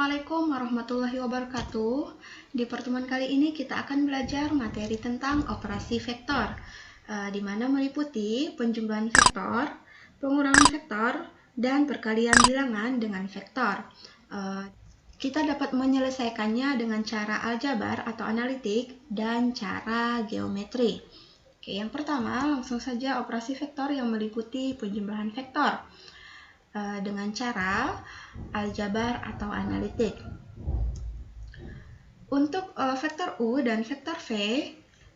Assalamualaikum warahmatullahi wabarakatuh. Di pertemuan kali ini kita akan belajar materi tentang operasi vektor, di mana meliputi penjumlahan vektor, pengurangan vektor, dan perkalian bilangan dengan vektor. Kita dapat menyelesaikannya dengan cara aljabar atau analitik dan cara geometri. Oke, yang pertama langsung saja operasi vektor yang meliputi penjumlahan vektor dengan cara aljabar atau analitik. Untuk vektor U dan vektor V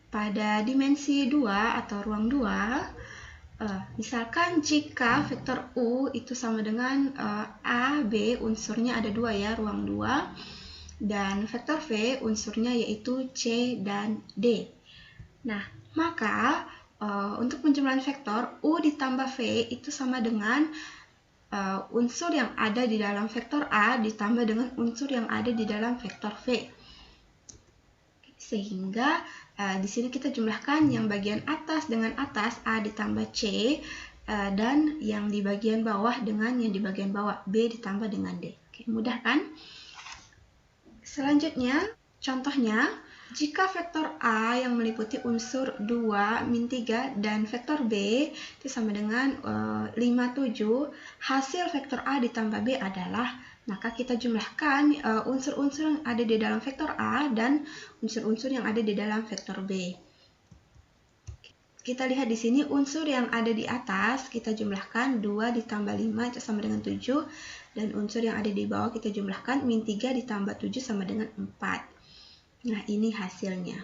pada dimensi 2 atau ruang 2, misalkan jika vektor U itu sama dengan A, B, unsurnya ada 2 ya, ruang 2, dan vektor V unsurnya yaitu C dan D. Nah, maka untuk penjumlahan vektor U ditambah V itu sama dengan unsur yang ada di dalam vektor A ditambah dengan unsur yang ada di dalam vektor V. Sehingga di sini kita jumlahkan yang bagian atas dengan atas A ditambah C, dan yang di bagian bawah dengan yang di bagian bawah B ditambah dengan D. Oke, mudah kan? Selanjutnya, contohnya, jika vektor A yang meliputi unsur 2, min 3, dan vektor B itu sama dengan 5, 7, hasil vektor A ditambah B adalah, maka kita jumlahkan unsur-unsur yang ada di dalam vektor A dan unsur-unsur yang ada di dalam vektor B. Kita lihat di sini unsur yang ada di atas kita jumlahkan 2 ditambah 5 itu sama dengan 7, dan unsur yang ada di bawah kita jumlahkan min 3 ditambah 7 sama dengan 4. Nah, ini hasilnya.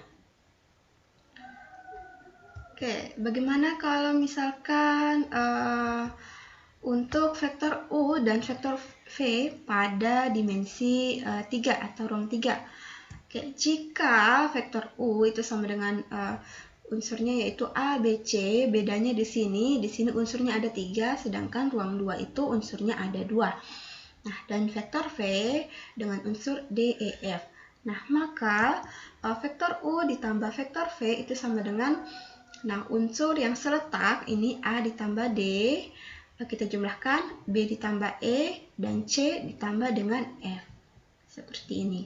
Oke, bagaimana kalau misalkan untuk vektor U dan vektor V pada dimensi 3 atau ruang 3? Oke, jika vektor U itu sama dengan unsurnya yaitu A, B, C, bedanya di sini unsurnya ada 3, sedangkan ruang 2 itu unsurnya ada 2. Nah, dan vektor V dengan unsur D, E, F. Nah, maka vektor U ditambah vektor V itu sama dengan, unsur yang seletak ini A ditambah D, kita jumlahkan B ditambah E, dan C ditambah dengan F. Seperti ini.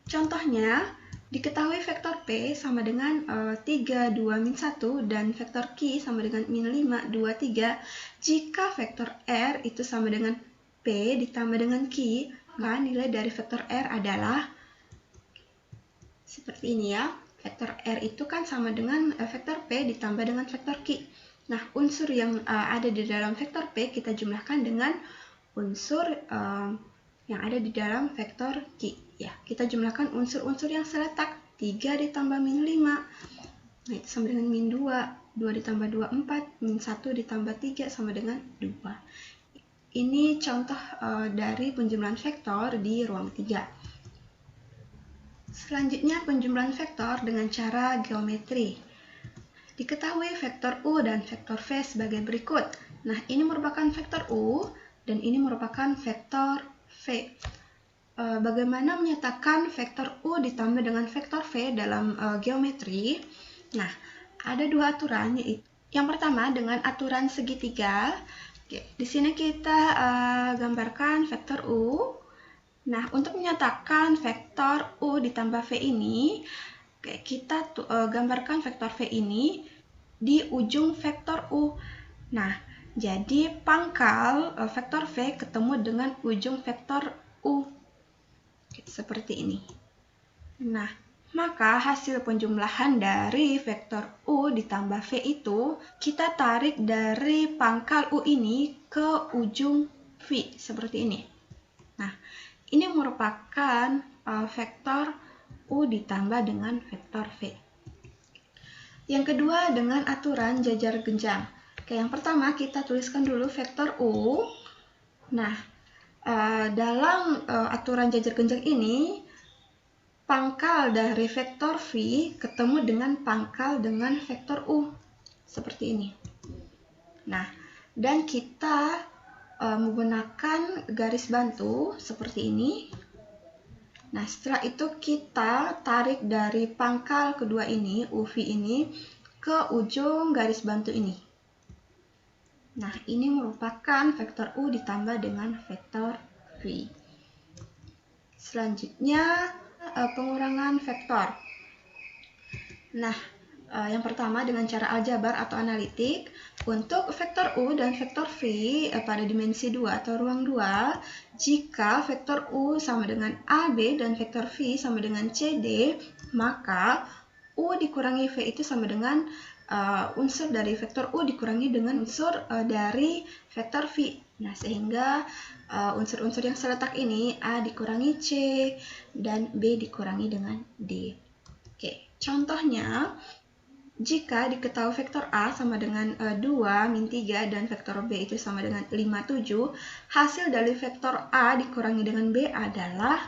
Contohnya, diketahui vektor P sama dengan 3, 2, min 1, dan vektor Q sama dengan min 5, 2, 3, jika vektor R itu sama dengan P ditambah dengan Q, maka nilai dari vektor R adalah seperti ini ya. Vektor R itu kan sama dengan vektor P ditambah dengan vektor Q. Nah, unsur yang ada di dalam vektor P kita jumlahkan dengan unsur yang ada di dalam vektor Q. Ya, kita jumlahkan unsur-unsur yang seletak. 3 ditambah min 5, nah itu sama dengan min 2. 2 ditambah 2, 4. Min 1 ditambah 3 sama dengan 2. Ini contoh dari penjumlahan vektor di ruang 3. Selanjutnya penjumlahan vektor dengan cara geometri. Diketahui vektor U dan vektor V sebagai berikut. Nah, ini merupakan vektor U dan ini merupakan vektor V. Bagaimana menyatakan vektor U ditambah dengan vektor V dalam geometri? Nah, ada 2 aturan, yaitu yang pertama dengan aturan segitiga. Oke, di sini kita gambarkan vektor U. Nah, untuk menyatakan vektor U ditambah V ini, kita gambarkan vektor V ini di ujung vektor U. Nah, jadi pangkal vektor V ketemu dengan ujung vektor U. Oke, seperti ini. Nah, maka hasil penjumlahan dari vektor U ditambah V itu kita tarik dari pangkal U ini ke ujung V, seperti ini. Nah, ini merupakan vektor U ditambah dengan vektor V. Yang kedua dengan aturan jajar genjang. Oke, yang pertama kita tuliskan dulu vektor U. Nah, dalam aturan jajar genjang ini, pangkal dari vektor V ketemu dengan pangkal dengan vektor U. Seperti ini. Nah, dan kita menggunakan garis bantu seperti ini. Nah, setelah itu kita tarik dari pangkal kedua ini, UV ini, ke ujung garis bantu ini. Nah, ini merupakan vektor U ditambah dengan vektor V. V. Selanjutnya, pengurangan vektor. Nah, yang pertama dengan cara aljabar atau analitik, untuk vektor U dan vektor V pada dimensi 2 atau ruang 2, jika vektor U sama dengan AB dan vektor V sama dengan CD, maka U dikurangi V itu sama dengan unsur dari vektor U dikurangi dengan unsur dari vektor V. Nah, sehingga unsur-unsur yang seletak ini A dikurangi C dan B dikurangi dengan D. Oke, contohnya, jika diketahui vektor A sama dengan 2, min 3, dan vektor B itu sama dengan 5, 7, hasil dari vektor A dikurangi dengan B adalah,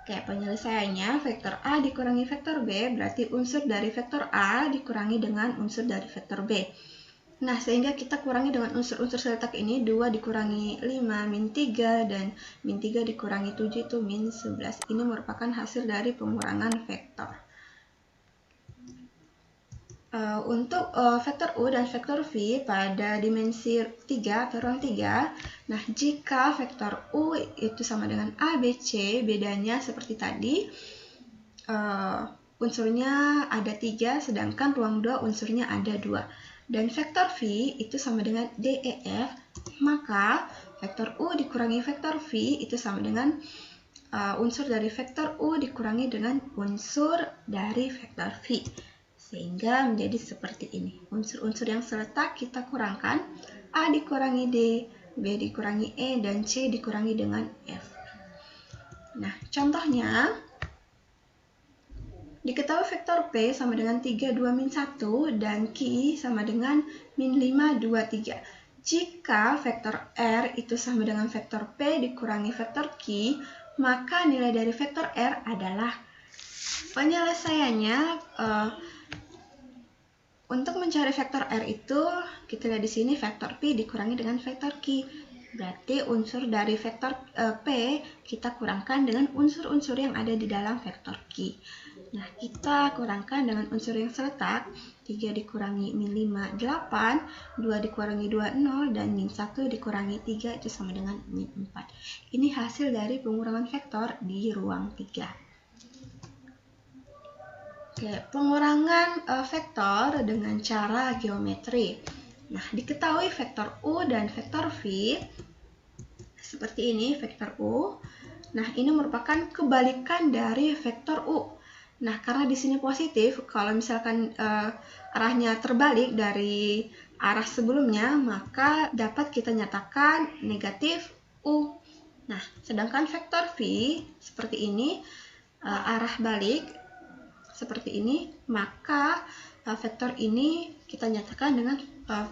kayak penyelesaiannya, vektor A dikurangi vektor B, berarti unsur dari vektor A dikurangi dengan unsur dari vektor B. Nah, sehingga kita kurangi dengan unsur-unsur seletak ini, 2 dikurangi 5, min 3, dan min 3 dikurangi 7 itu min 11. Ini merupakan hasil dari pengurangan vektor. Untuk vektor U dan vektor V pada dimensi 3 atau ruang 3, nah jika vektor U itu sama dengan A, B, C, bedanya seperti tadi, unsurnya ada 3, sedangkan ruang 2 unsurnya ada 2. Dan vektor V itu sama dengan D, E, F, maka vektor U dikurangi vektor V itu sama dengan unsur dari vektor U dikurangi dengan unsur dari vektor V. Sehingga menjadi seperti ini. Unsur-unsur yang seletak kita kurangkan, A dikurangi D, B dikurangi E, dan C dikurangi dengan F. Nah, contohnya, diketahui vektor P sama dengan 3, 2, min 1, dan Q sama dengan min 5, 2, 3. Jika vektor R itu sama dengan vektor P dikurangi vektor Q, maka nilai dari vektor R adalah, penyelesaiannya, untuk mencari vektor R itu, kita lihat di sini vektor P dikurangi dengan vektor Q. Berarti unsur dari vektor P kita kurangkan dengan unsur-unsur yang ada di dalam vektor Q. Nah, kita kurangkan dengan unsur yang seletak, 3 dikurangi min 5, 8, 2 dikurangi 2, 0, dan min 1 dikurangi 3 itu sama dengan min 4. Ini hasil dari pengurangan vektor di ruang 3. Oke, pengurangan vektor dengan cara geometri. Nah, diketahui vektor U dan vektor V seperti ini, vektor U. Nah, ini merupakan kebalikan dari vektor U. Nah, karena di sini positif, kalau misalkan arahnya terbalik dari arah sebelumnya, maka dapat kita nyatakan negatif U. Nah, sedangkan vektor V seperti ini, arah balik seperti ini, maka vektor ini kita nyatakan dengan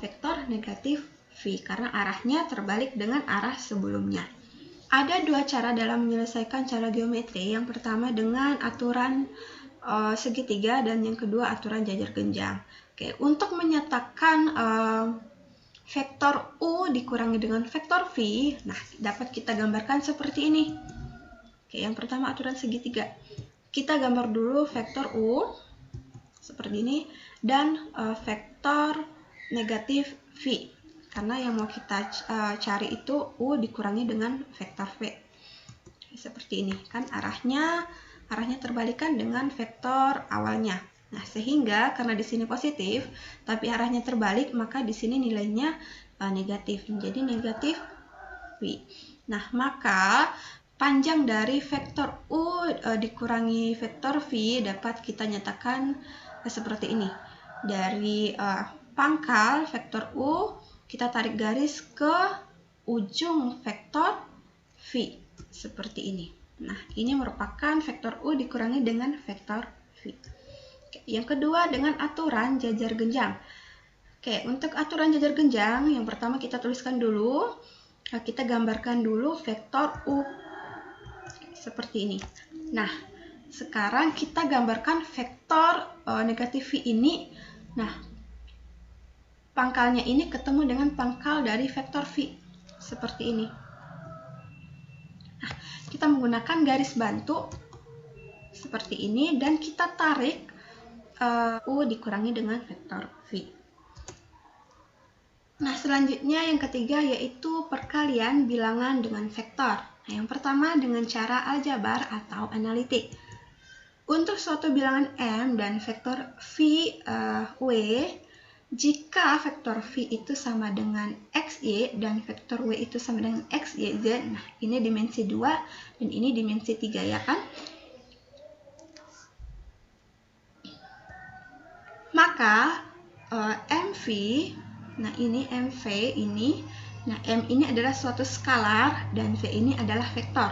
vektor negatif V karena arahnya terbalik dengan arah sebelumnya. Ada dua cara dalam menyelesaikan cara geometri. Yang pertama dengan aturan segitiga dan yang kedua aturan jajar genjang. Oke, untuk menyatakan vektor U dikurangi dengan vektor V, nah dapat kita gambarkan seperti ini. Oke, yang pertama aturan segitiga. Kita gambar dulu vektor U seperti ini dan vektor negatif V karena yang mau kita cari itu U dikurangi dengan vektor V seperti ini kan, arahnya terbalikan dengan vektor awalnya. Nah, sehingga karena di sini positif tapi arahnya terbalik, maka di sini nilainya negatif, menjadi negatif V. Nah, maka panjang dari vektor U dikurangi vektor V dapat kita nyatakan seperti ini. Dari pangkal vektor U, kita tarik garis ke ujung vektor V. Seperti ini. Nah, ini merupakan vektor U dikurangi dengan vektor V. Oke, yang kedua dengan aturan jajar genjang. Oke, untuk aturan jajar genjang, yang pertama kita tuliskan dulu. Kita gambarkan dulu vektor U. Seperti ini. Nah, sekarang kita gambarkan vektor negatif V ini. Nah, pangkalnya ini ketemu dengan pangkal dari vektor V. Seperti ini. Nah, kita menggunakan garis bantu seperti ini dan kita tarik U dikurangi dengan vektor V. Nah, selanjutnya yang ketiga yaitu perkalian bilangan dengan vektor. Nah, yang pertama dengan cara aljabar atau analitik. Untuk suatu bilangan M dan vektor V, jika vektor V itu sama dengan XY dan vektor W itu sama dengan XYZ, nah ini dimensi 2 dan ini dimensi 3 ya kan? Maka MV, nah ini MV ini, nah M ini adalah suatu skalar dan V ini adalah vektor.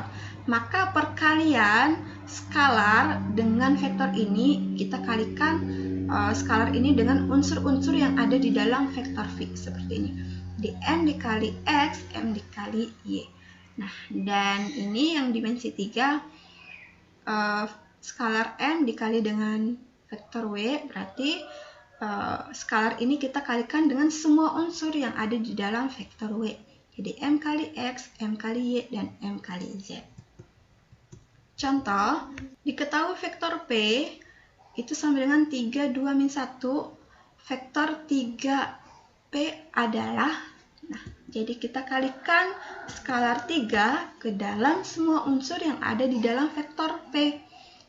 Maka perkalian skalar dengan vektor ini kita kalikan skalar ini dengan unsur-unsur yang ada di dalam vektor V seperti ini. Di M dikali X, M dikali Y. Nah, dan ini yang dimensi 3 skalar M dikali dengan vektor W, berarti skalar ini kita kalikan dengan semua unsur yang ada di dalam vektor W. Jadi M kali X, M kali Y, dan M kali Z. Contoh, diketahui vektor P itu sama dengan 3, 2, min 1. Vektor 3P adalah, nah, jadi kita kalikan skalar 3 ke dalam semua unsur yang ada di dalam vektor P.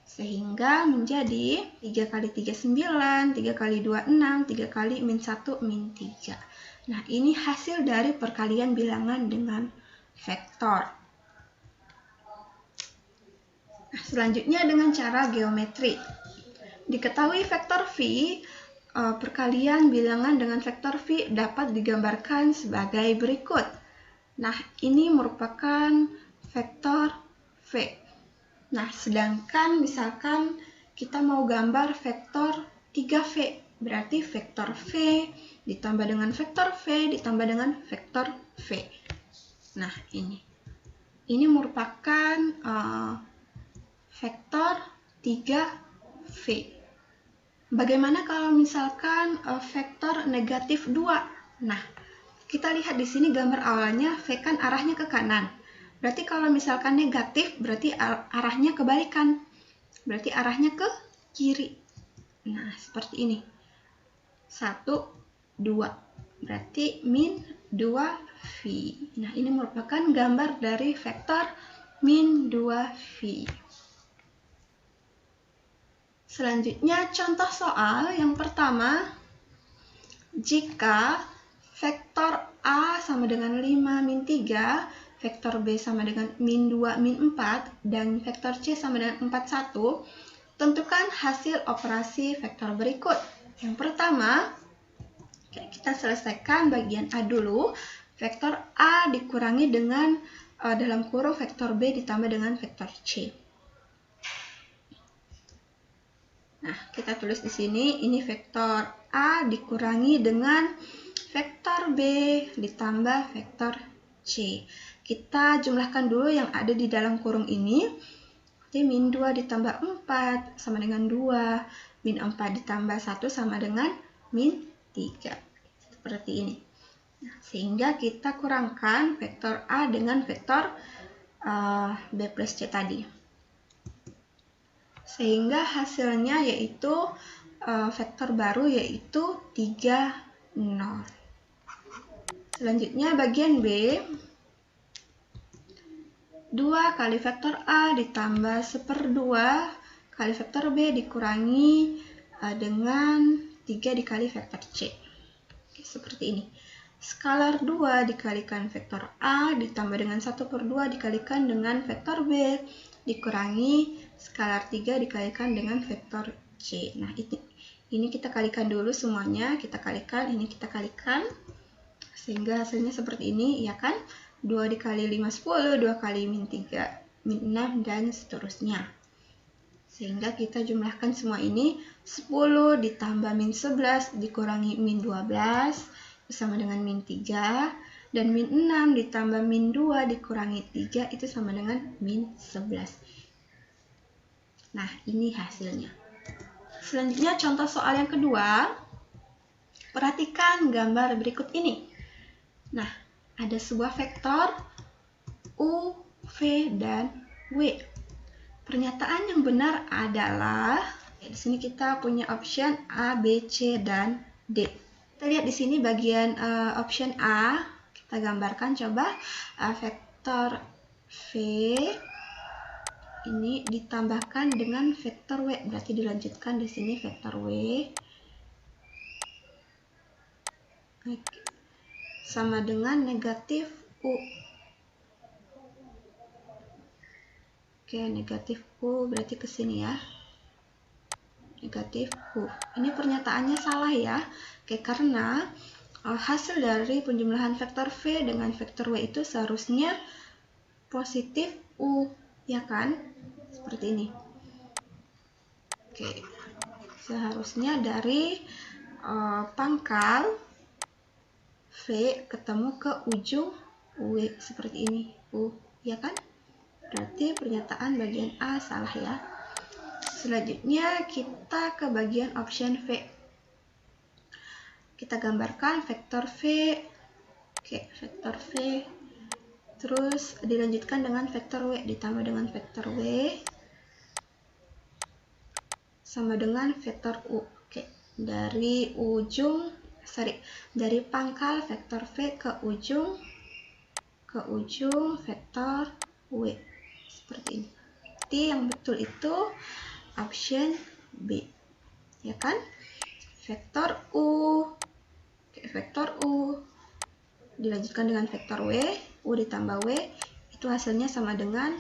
Sehingga menjadi 3 kali 3, 9, 3 kali 2, 6, 3 kali min 1, min 3. Nah, ini hasil dari perkalian bilangan dengan vektor. Nah, selanjutnya dengan cara geometri. Diketahui vektor V, perkalian bilangan dengan vektor V dapat digambarkan sebagai berikut. Nah, ini merupakan vektor V. Nah, sedangkan misalkan kita mau gambar vektor 3V, berarti vektor V ditambah dengan vektor V ditambah dengan vektor V. Nah, ini merupakan vektor 3V. Bagaimana kalau misalkan vektor negatif 2? Nah, kita lihat di sini gambar awalnya V kan arahnya ke kanan. Berarti kalau misalkan negatif, berarti arahnya kebalikan. Berarti arahnya ke kiri. Nah, seperti ini. 1, 2. Berarti min 2V. Nah, ini merupakan gambar dari vektor min 2V. Selanjutnya, contoh soal yang pertama. Jika vektor A sama dengan 5, min 3, vektor B sama dengan min 2, min 4, dan vektor C sama dengan 4, 1, tentukan hasil operasi vektor berikut. Yang pertama, kita selesaikan bagian A dulu. Vektor A dikurangi dengan dalam kurung vektor B ditambah dengan vektor C. Nah, kita tulis di sini, ini vektor A dikurangi dengan vektor B ditambah vektor C. Kita jumlahkan dulu yang ada di dalam kurung ini. Jadi min 2 ditambah 4 sama dengan 2. Min 4 ditambah 1 sama dengan min 3. Seperti ini. Nah, sehingga kita kurangkan vektor A dengan vektor B plus C tadi. Sehingga hasilnya yaitu vektor baru yaitu 3, 0. Selanjutnya bagian B. 2 kali vektor A ditambah 1/2 kali vektor B dikurangi dengan 3 dikali vektor C. Oke, seperti ini. Skalar 2 dikalikan vektor A ditambah dengan 1/2 dikalikan dengan vektor B dikurangi skalar 3 dikalikan dengan vektor C. Nah, ini kita kalikan dulu semuanya. Kita kalikan, ini kita kalikan. Sehingga hasilnya seperti ini, ya kan? 2 dikali 5, 10, 2 kali min 3, min 6, dan seterusnya. Sehingga kita jumlahkan semua ini. 10 ditambah min 11 dikurangi min 12 sama dengan min 3. Dan min 6 ditambah min 2 dikurangi 3 itu sama dengan min 11. Nah, ini hasilnya. Selanjutnya contoh soal yang kedua. Perhatikan gambar berikut ini. Nah, ada sebuah vektor U, V, dan W. Pernyataan yang benar adalah, di sini kita punya option A, B, C, dan D. Kita lihat di sini bagian option A. Kita gambarkan coba vektor V ini ditambahkan dengan vektor W, berarti dilanjutkan di sini vektor W sama dengan negatif U. Oke, negatif U berarti ke sini ya. Negatif U. Ini pernyataannya salah ya. Oke, karena hasil dari penjumlahan vektor V dengan vektor W itu seharusnya positif U, ya kan? Seperti ini. Oke, seharusnya dari pangkal V ketemu ke ujung W seperti ini, U, ya kan? Berarti pernyataan bagian A salah ya. Selanjutnya kita ke bagian option V. Kita gambarkan vektor V. Oke, vektor V. Terus dilanjutkan dengan vektor W ditambah dengan vektor W sama dengan vektor U. Oke, dari pangkal vektor V ke ujung vektor W seperti ini. Jadi yang betul itu option B, ya kan? Vektor U. Oke, vektor U dilanjutkan dengan vektor W, U ditambah W, itu hasilnya sama dengan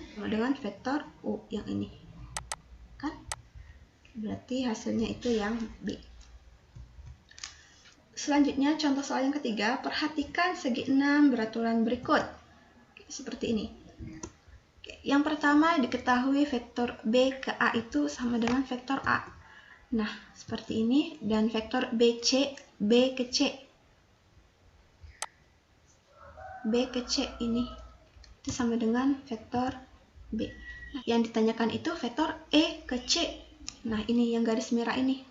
vektor U yang ini, kan? Berarti hasilnya itu yang B. Selanjutnya contoh soal yang ketiga, perhatikan segi 6 beraturan berikut. Seperti ini. Yang pertama diketahui vektor B ke A itu sama dengan vektor A. Nah, seperti ini. Dan vektor B ke C. B ke C ini itu sama dengan vektor B. Nah, yang ditanyakan itu vektor E ke C. Nah, ini yang garis merah ini.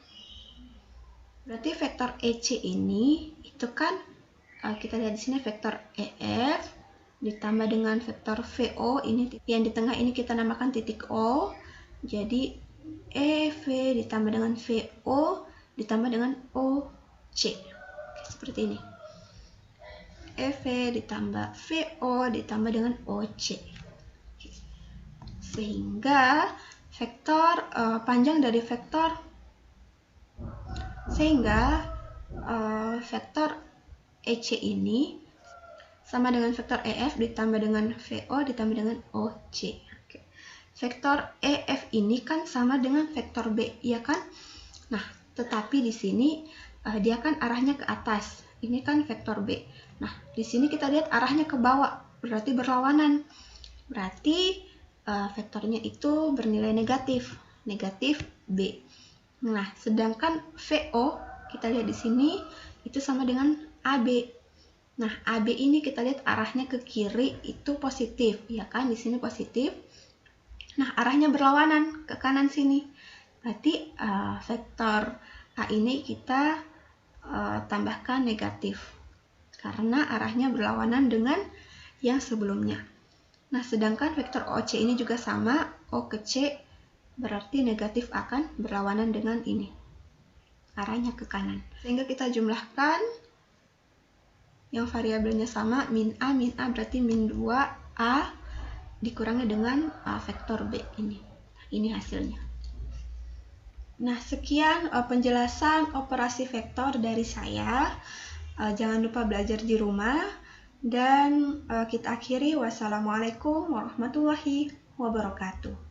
Berarti vektor EC ini itu kan kita lihat di sini vektor EF ditambah dengan vektor VO, ini yang di tengah ini kita namakan titik O. Jadi EV ditambah dengan VO ditambah dengan OC. Seperti ini. EV ditambah VO ditambah dengan OC. Sehingga vektor panjang dari vektor EC ini sama dengan vektor EF ditambah dengan VO ditambah dengan OC. Oke. Vektor EF ini kan sama dengan vektor B, ya kan? Nah, tetapi di sini dia kan arahnya ke atas. Ini kan vektor B. Nah, di sini kita lihat arahnya ke bawah, berarti berlawanan. Berarti vektornya itu bernilai negatif B. Nah, sedangkan VO kita lihat di sini itu sama dengan AB. Nah, AB ini kita lihat arahnya ke kiri itu positif, ya kan? Di sini positif. Nah, arahnya berlawanan ke kanan sini. Berarti vektor A ini kita tambahkan negatif karena arahnya berlawanan dengan yang sebelumnya. Nah, sedangkan vektor OC ini juga sama, O ke C, berarti negatif akan berlawanan dengan ini. Arahnya ke kanan. Sehingga kita jumlahkan yang variabelnya sama, min A berarti min 2A dikurangi dengan vektor B ini. Ini hasilnya. Nah, sekian penjelasan operasi vektor dari saya. Jangan lupa belajar di rumah. Dan kita akhiri. Wassalamualaikum warahmatullahi wabarakatuh.